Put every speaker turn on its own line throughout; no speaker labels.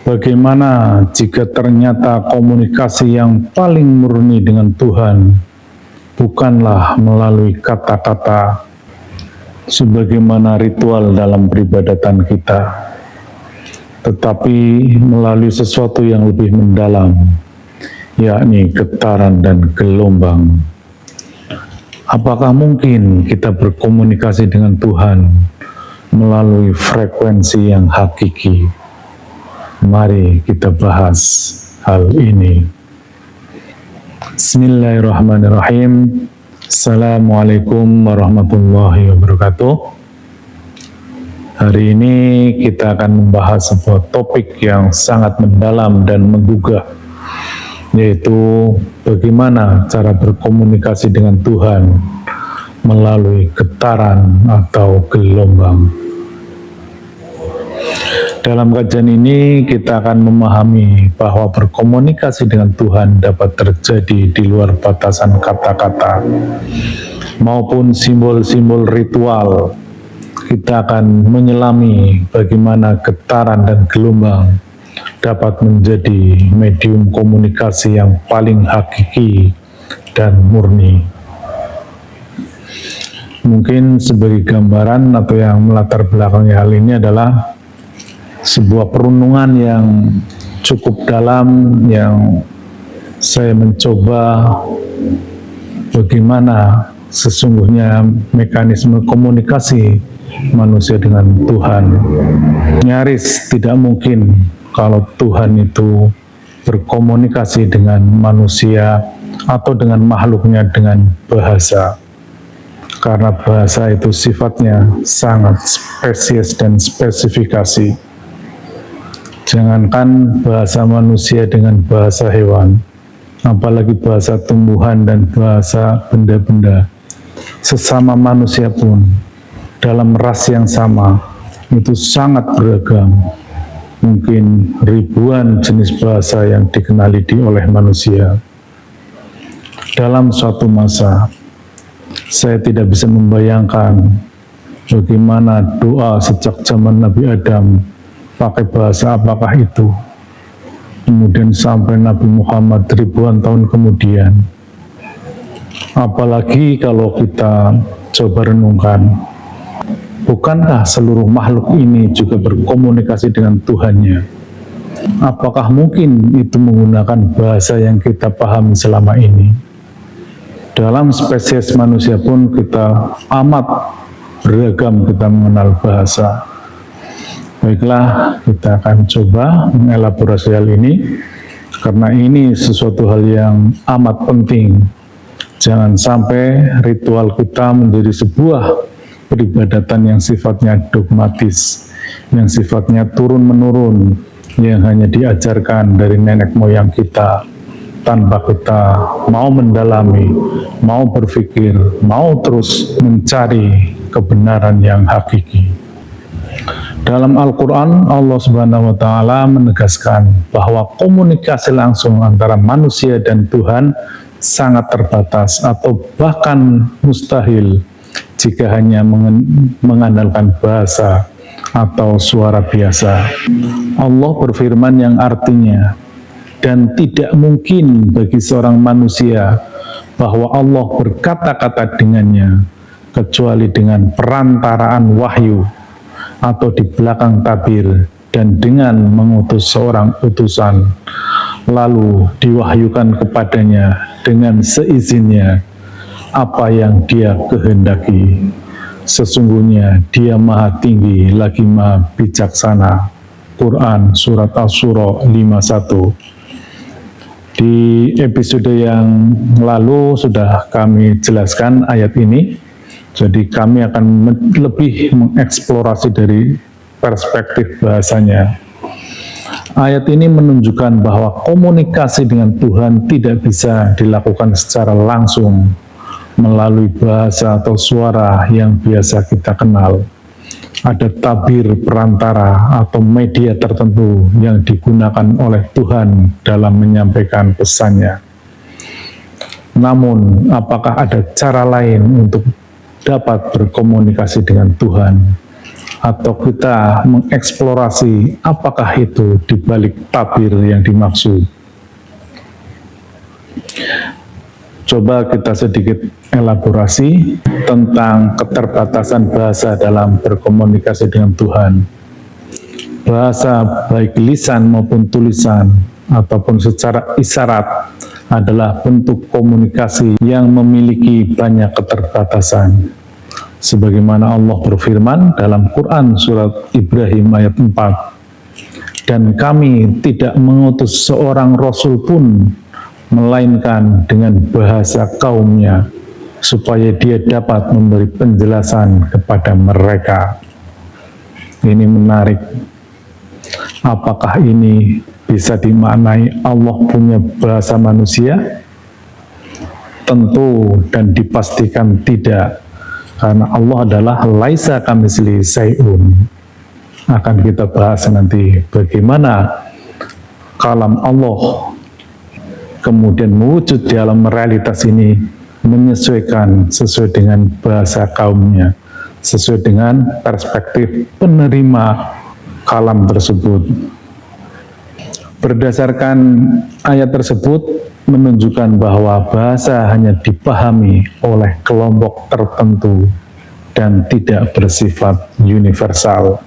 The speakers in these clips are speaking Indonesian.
Bagaimana jika ternyata komunikasi yang paling murni dengan Tuhan bukanlah melalui kata-kata sebagaimana ritual dalam peribadatan kita, tetapi melalui sesuatu yang lebih mendalam, yakni getaran dan gelombang. Apakah mungkin kita berkomunikasi dengan Tuhan melalui frekuensi yang hakiki? Mari kita bahas hal ini. Bismillahirrahmanirrahim. Assalamualaikum warahmatullahi wabarakatuh. Hari ini kita akan membahas sebuah topik yang sangat mendalam dan menggugah, yaitu bagaimana cara berkomunikasi dengan Tuhan melalui getaran atau gelombang. Dalam kajian ini kita akan memahami bahwa berkomunikasi dengan Tuhan dapat terjadi di luar batasan kata-kata maupun simbol-simbol ritual. Kita akan menyelami bagaimana getaran dan gelombang dapat menjadi medium komunikasi yang paling hakiki dan murni. Mungkin sebagai gambaran atau yang melatar belakangi hal ini adalah sebuah perenungan yang cukup dalam, yang saya mencoba bagaimana sesungguhnya mekanisme komunikasi manusia dengan Tuhan. Nyaris tidak mungkin kalau Tuhan itu berkomunikasi dengan manusia atau dengan makhluknya dengan bahasa, karena bahasa itu sifatnya sangat spesies dan spesifikasi. Jangankan bahasa manusia dengan bahasa hewan, apalagi bahasa tumbuhan dan bahasa benda-benda. Sesama manusia pun, dalam ras yang sama, itu sangat beragam. Mungkin ribuan jenis bahasa yang dikenali oleh manusia. Dalam suatu masa, saya tidak bisa membayangkan bagaimana doa sejak zaman Nabi Adam pakai bahasa apakah itu, kemudian sampai Nabi Muhammad ribuan tahun kemudian. Apalagi kalau kita coba renungkan, bukankah seluruh makhluk ini juga berkomunikasi dengan Tuhannya? Apakah mungkin itu menggunakan bahasa yang kita pahami selama ini? Dalam spesies manusia pun kita amat beragam, kita mengenal bahasa. Baiklah, kita akan coba mengelaborasi hal ini, karena ini sesuatu hal yang amat penting. Jangan sampai ritual kita menjadi sebuah peribadatan yang sifatnya dogmatis, yang sifatnya turun-menurun, yang hanya diajarkan dari nenek moyang kita, tanpa kita mau mendalami, mau berpikir, mau terus mencari kebenaran yang hakiki. Dalam Al-Quran, Allah Subhanahu wa Ta'ala menegaskan bahwa komunikasi langsung antara manusia dan Tuhan sangat terbatas atau bahkan mustahil jika hanya mengandalkan bahasa atau suara biasa. Allah berfirman yang artinya, dan tidak mungkin bagi seorang manusia bahwa Allah berkata-kata dengannya kecuali dengan perantaraan wahyu atau di belakang tabir, dan dengan mengutus seorang utusan, lalu diwahyukan kepadanya dengan seizinnya apa yang dia kehendaki. Sesungguhnya dia maha tinggi lagi maha bijaksana. Quran Surat Asy-Syura 51. Di episode yang lalu sudah kami jelaskan ayat ini. Jadi kami akan lebih mengeksplorasi dari perspektif bahasanya. Ayat ini menunjukkan bahwa komunikasi dengan Tuhan tidak bisa dilakukan secara langsung melalui bahasa atau suara yang biasa kita kenal. Ada tabir perantara atau media tertentu yang digunakan oleh Tuhan dalam menyampaikan pesannya. Namun, apakah ada cara lain untuk dapat berkomunikasi dengan Tuhan atau kita mengeksplorasi apakah itu di balik tabir yang dimaksud. Coba kita sedikit elaborasi tentang keterbatasan bahasa dalam berkomunikasi dengan Tuhan. Bahasa baik lisan maupun tulisan ataupun secara isyarat adalah bentuk komunikasi yang memiliki banyak keterbatasan. Sebagaimana Allah berfirman dalam Quran surat Ibrahim ayat 4, dan kami tidak mengutus seorang rasul pun melainkan dengan bahasa kaumnya, supaya dia dapat memberi penjelasan kepada mereka. Ini menarik. Apakah ini bisa dimaknai Allah punya bahasa manusia? Tentu dan dipastikan tidak, karena Allah adalah laisa kamitslihi syai'un. Akan kita bahas nanti bagaimana kalam Allah kemudian mewujud di dalam realitas ini, menyesuaikan sesuai dengan bahasa kaumnya, sesuai dengan perspektif penerima kalam tersebut. Berdasarkan ayat tersebut menunjukkan bahwa bahasa hanya dipahami oleh kelompok tertentu dan tidak bersifat universal.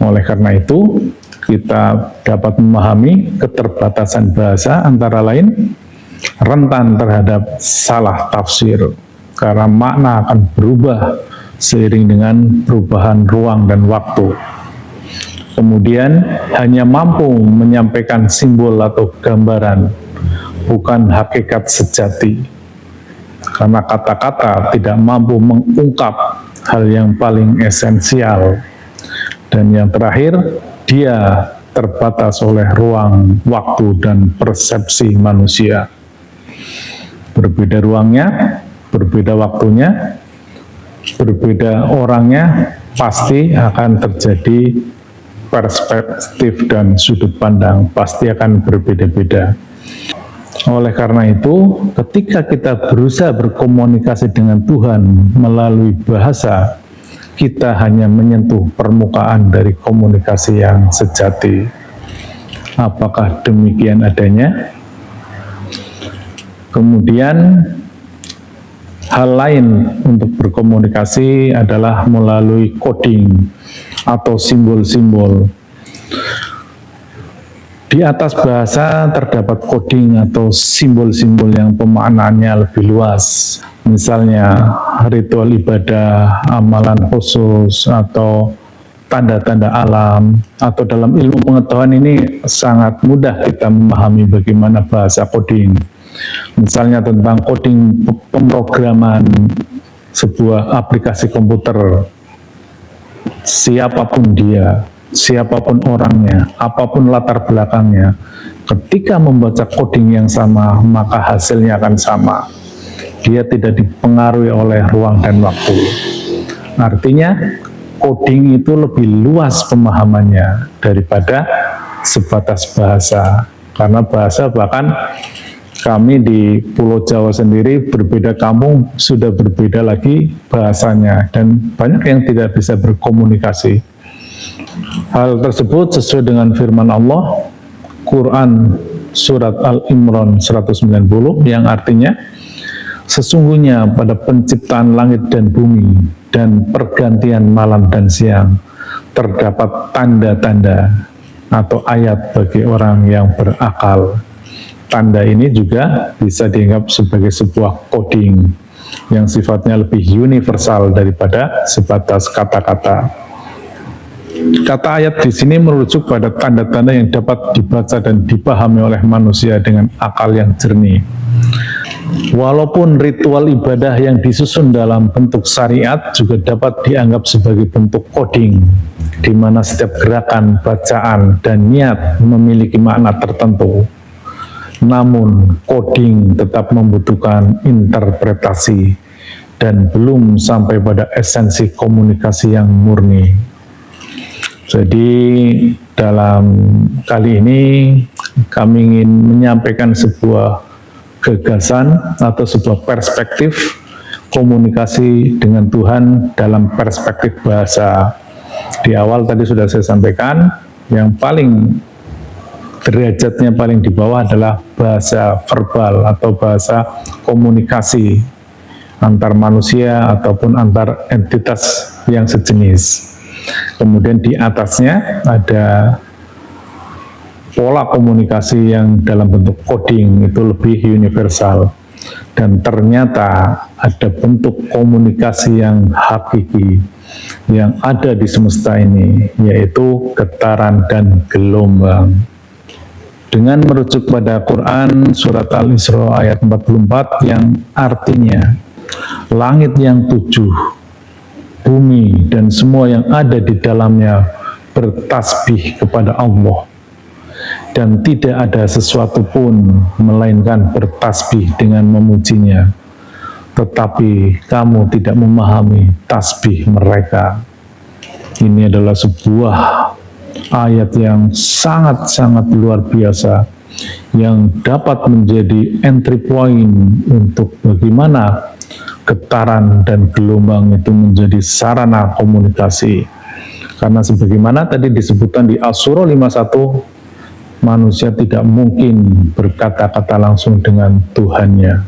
Oleh karena itu, kita dapat memahami keterbatasan bahasa antara lain rentan terhadap salah tafsir, karena makna akan berubah seiring dengan perubahan ruang dan waktu. Kemudian hanya mampu menyampaikan simbol atau gambaran, bukan hakikat sejati, karena kata-kata tidak mampu mengungkap hal yang paling esensial. Dan yang terakhir, dia terbatas oleh ruang, waktu, dan persepsi manusia. Berbeda ruangnya, berbeda waktunya, berbeda orangnya, pasti akan terjadi perspektif dan sudut pandang, pasti akan berbeda-beda. Oleh karena itu, ketika kita berusaha berkomunikasi dengan Tuhan melalui bahasa, kita hanya menyentuh permukaan dari komunikasi yang sejati. Apakah demikian adanya? Kemudian hal lain untuk berkomunikasi adalah melalui coding atau simbol-simbol. Di atas bahasa terdapat coding atau simbol-simbol yang pemaknaannya lebih luas. Misalnya ritual ibadah, amalan khusus, atau tanda-tanda alam, atau dalam ilmu pengetahuan ini sangat mudah kita memahami bagaimana bahasa coding. Misalnya tentang coding pemrograman sebuah aplikasi komputer, siapapun dia, siapapun orangnya, apapun latar belakangnya, ketika membaca coding yang sama, maka hasilnya akan sama. Dia tidak dipengaruhi oleh ruang dan waktu. Artinya, coding itu lebih luas pemahamannya daripada sebatas bahasa. Karena bahasa, bahkan kami di Pulau Jawa sendiri berbeda kampung, sudah berbeda lagi bahasanya, dan banyak yang tidak bisa berkomunikasi. Hal tersebut sesuai dengan firman Allah, Quran Surat Al-Imran 190, yang artinya, sesungguhnya pada penciptaan langit dan bumi dan pergantian malam dan siang terdapat tanda-tanda atau ayat bagi orang yang berakal. Tanda ini juga bisa dianggap sebagai sebuah coding yang sifatnya lebih universal daripada sebatas kata-kata. Kata ayat di sini merujuk pada tanda-tanda yang dapat dibaca dan dipahami oleh manusia dengan akal yang jernih. Walaupun ritual ibadah yang disusun dalam bentuk syariat juga dapat dianggap sebagai bentuk coding, di mana setiap gerakan, bacaan, dan niat memiliki makna tertentu. Namun, coding tetap membutuhkan interpretasi dan belum sampai pada esensi komunikasi yang murni. Jadi, dalam kali ini kami ingin menyampaikan sebuah gagasan atau sebuah perspektif komunikasi dengan Tuhan dalam perspektif bahasa. Di awal tadi sudah saya sampaikan, yang paling derajatnya paling di bawah adalah bahasa verbal atau bahasa komunikasi antar manusia ataupun antar entitas yang sejenis. Kemudian di atasnya ada pola komunikasi yang dalam bentuk coding, itu lebih universal. Dan ternyata ada bentuk komunikasi yang hakiki yang ada di semesta ini, yaitu getaran dan gelombang. Dengan merujuk pada Quran surat Al-Isra ayat 44 yang artinya langit yang 7, bumi dan semua yang ada di dalamnya bertasbih kepada Allah, dan tidak ada sesuatu pun melainkan bertasbih dengan memujinya, tetapi kamu tidak memahami tasbih mereka. Ini adalah sebuah ayat yang sangat-sangat luar biasa, yang dapat menjadi entry point untuk bagaimana getaran dan gelombang itu menjadi sarana komunikasi. Karena sebagaimana tadi disebutkan di As-Surah 51, manusia tidak mungkin berkata-kata langsung dengan Tuhannya.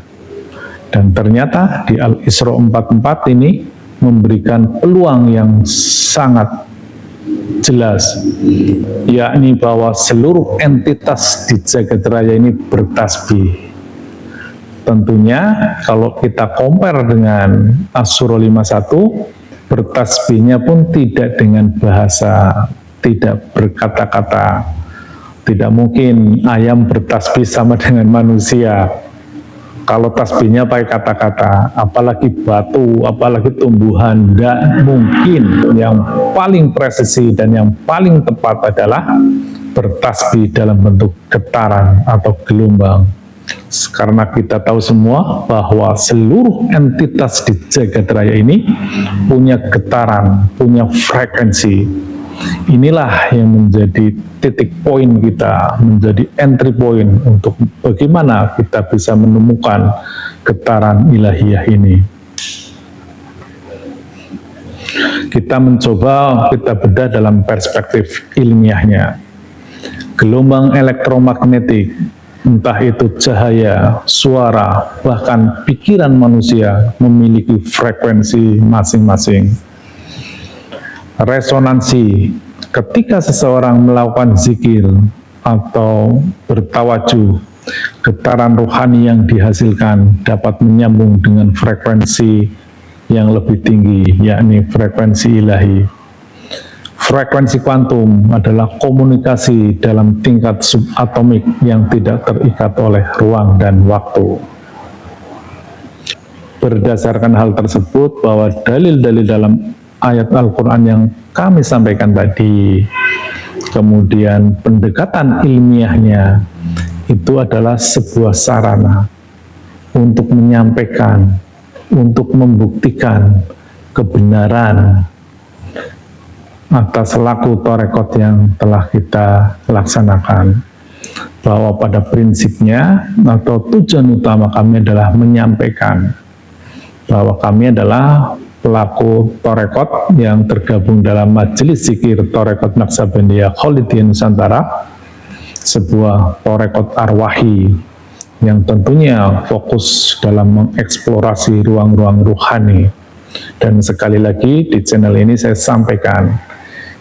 Dan ternyata di Al-Isra 44 ini memberikan peluang yang sangat jelas, yakni bahwa seluruh entitas di jagat raya ini bertasbih. Tentunya kalau kita compare dengan As-Surah 51, bertasbihnya pun tidak dengan bahasa, tidak berkata-kata. Tidak mungkin ayam bertasbih sama dengan manusia. Kalau tasbihnya pakai kata-kata, apalagi batu, apalagi tumbuhan, tidak mungkin. Yang paling presisi dan yang paling tepat adalah bertasbih dalam bentuk getaran atau gelombang. Karena kita tahu semua bahwa seluruh entitas di jagat raya ini punya getaran, punya frekuensi. Inilah yang menjadi titik poin kita, menjadi entry point untuk bagaimana kita bisa menemukan getaran ilahiyah ini. Kita mencoba kita bedah dalam perspektif ilmiahnya. Gelombang elektromagnetik, entah itu cahaya, suara, bahkan pikiran manusia memiliki frekuensi masing-masing. Resonansi, ketika seseorang melakukan zikir atau bertawajuh, getaran rohani yang dihasilkan dapat menyambung dengan frekuensi yang lebih tinggi, yakni frekuensi ilahi. Frekuensi kuantum adalah komunikasi dalam tingkat subatomik yang tidak terikat oleh ruang dan waktu. Berdasarkan hal tersebut, bahwa dalil-dalil dalam ayat Al-Quran yang kami sampaikan tadi, kemudian pendekatan ilmiahnya, itu adalah sebuah sarana untuk menyampaikan, untuk membuktikan kebenaran atas laku tarekat yang telah kita laksanakan, bahwa pada prinsipnya atau tujuan utama kami adalah menyampaikan bahwa kami adalah pelaku tarekat yang tergabung dalam Majelis Zikir Tarekat Naqsabandiyah Kholidiyah Nusantara, sebuah tarekat arwahi yang tentunya fokus dalam mengeksplorasi ruang-ruang ruhani. Dan sekali lagi di channel ini saya sampaikan,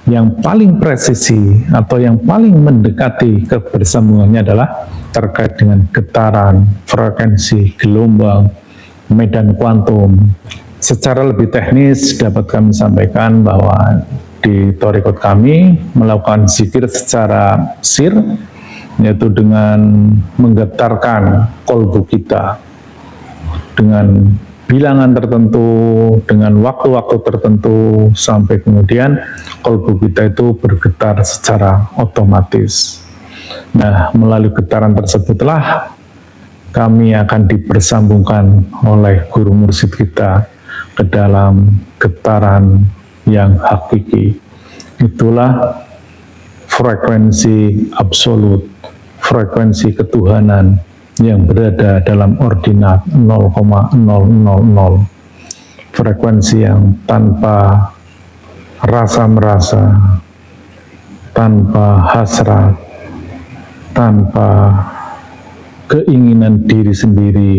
yang paling presisi atau yang paling mendekati kebersambungannya adalah terkait dengan getaran, frekuensi, gelombang, medan kuantum. Secara lebih teknis dapat kami sampaikan bahwa di tarekat kami melakukan zikir secara sir, yaitu dengan menggetarkan kolbu kita dengan bilangan tertentu, dengan waktu-waktu tertentu, sampai kemudian kolbu kita itu bergetar secara otomatis. Nah, melalui getaran tersebutlah kami akan dipersambungkan oleh guru mursyid kita ke dalam getaran yang hakiki. Itulah frekuensi absolut, frekuensi ketuhanan yang berada dalam ordinat 0,000, frekuensi yang tanpa rasa merasa, tanpa hasrat, tanpa keinginan diri sendiri.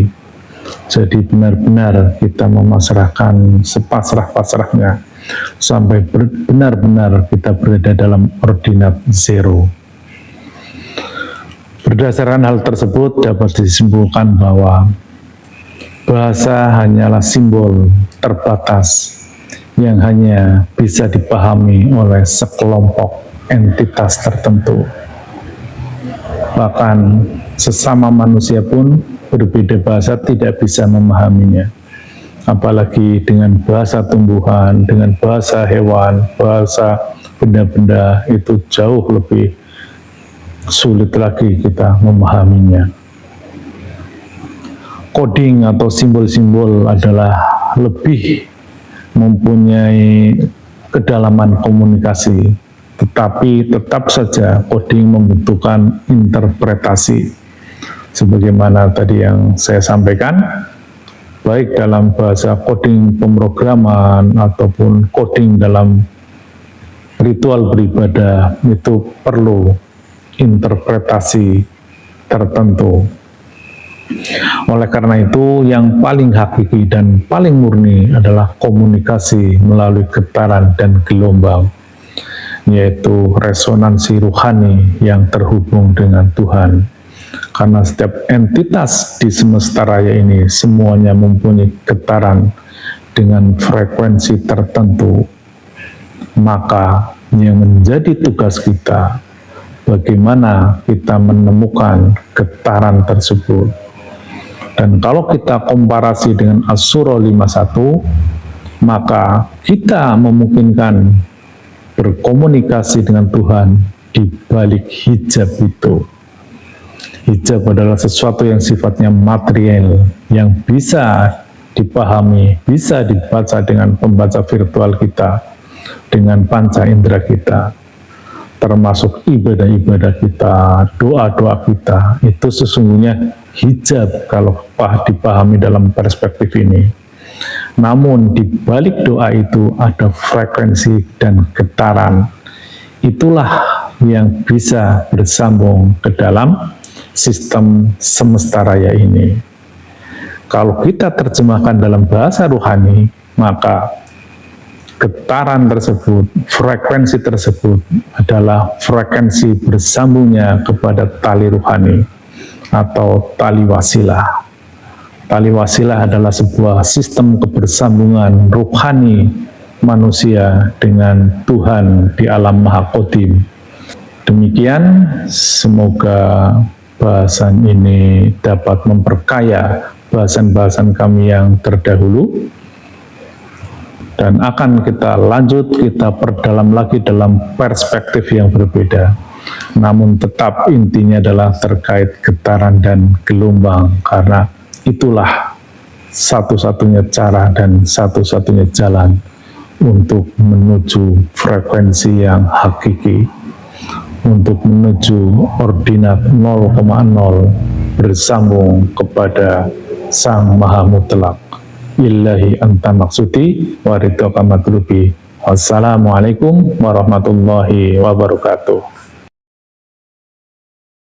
Jadi benar-benar kita memasrahkan sepasrah-pasrahnya sampai benar-benar kita berada dalam ordinat zero. Berdasarkan hal tersebut dapat disimpulkan bahwa bahasa hanyalah simbol terbatas yang hanya bisa dipahami oleh sekelompok entitas tertentu. Bahkan sesama manusia pun berbeda bahasa tidak bisa memahaminya. Apalagi dengan bahasa tumbuhan, dengan bahasa hewan, bahasa benda-benda itu jauh lebih sulit lagi kita memahaminya. Coding atau simbol-simbol adalah lebih mempunyai kedalaman komunikasi, tetapi tetap saja coding membutuhkan interpretasi. Sebagaimana tadi yang saya sampaikan, baik dalam bahasa coding pemrograman ataupun coding dalam ritual beribadah itu perlu interpretasi tertentu. Oleh karena itu, yang paling hakiki dan paling murni adalah komunikasi melalui getaran dan gelombang, yaitu resonansi ruhani yang terhubung dengan Tuhan. Karena setiap entitas di semesta raya ini semuanya mempunyai getaran dengan frekuensi tertentu, maka yang menjadi tugas kita bagaimana kita menemukan getaran tersebut. Dan kalau kita komparasi dengan As-Sura 51, maka kita memungkinkan berkomunikasi dengan Tuhan di balik hijab itu. Hijab adalah sesuatu yang sifatnya material, yang bisa dipahami, bisa dibaca dengan pembaca virtual kita, dengan panca indera kita, termasuk ibadah-ibadah kita, doa-doa kita, itu sesungguhnya hijab kalau dipahami dalam perspektif ini. Namun di balik doa itu ada frekuensi dan getaran. Itulah yang bisa bersambung ke dalam sistem semesta raya ini. Kalau kita terjemahkan dalam bahasa rohani, maka getaran tersebut, frekuensi tersebut adalah frekuensi bersambungnya kepada tali rohani atau tali wasilah. Tali wasilah adalah sebuah sistem kebersambungan rohani manusia dengan Tuhan di alam Maha Qadim. Demikian, semoga bahasan ini dapat memperkaya bahasan-bahasan kami yang terdahulu, dan akan kita lanjut, kita perdalam lagi dalam perspektif yang berbeda. Namun tetap intinya adalah terkait getaran dan gelombang, karena itulah satu-satunya cara dan satu-satunya jalan untuk menuju frekuensi yang hakiki, untuk menuju ordinat 0,0 bersambung kepada Sang Maha Mutlak. Illahi anta maksudi wa ridhoka matlubi. Wassalamualaikum warahmatullahi wabarakatuh.